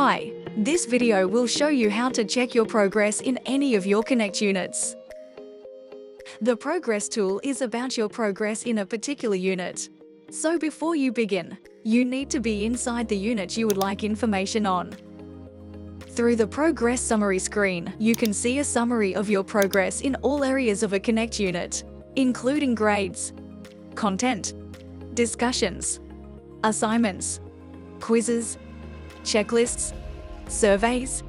Hi, this video will show you how to check your progress in any of your Connect units. The Progress tool is about your progress in a particular unit. So before you begin, you need to be inside the unit you would like information on. Through the Progress Summary screen, you can see a summary of your progress in all areas of a Connect unit, including grades, content, discussions, assignments, quizzes, checklists, surveys,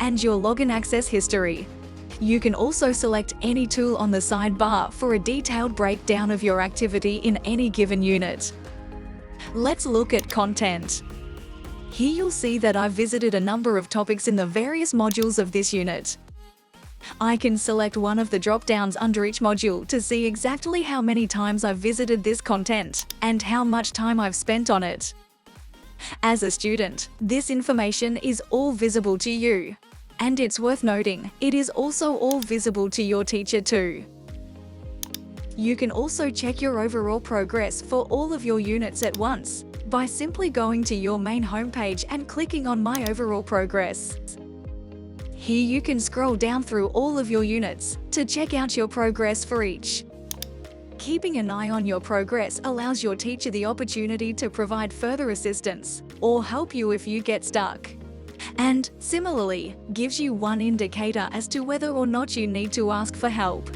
and your login access history. You can also select any tool on the sidebar for a detailed breakdown of your activity in any given unit. Let's look at content. Here you'll see that I've visited a number of topics in the various modules of this unit. I can select one of the drop-downs under each module to see exactly how many times I've visited this content and how much time I've spent on it. As a student, this information is all visible to you. And it's worth noting, it is also all visible to your teacher too. You can also check your overall progress for all of your units at once by simply going to your main homepage and clicking on My Overall Progress. Here you can scroll down through all of your units to check out your progress for each. Keeping an eye on your progress allows your teacher the opportunity to provide further assistance or help you if you get stuck. And, similarly, gives you one indicator as to whether or not you need to ask for help.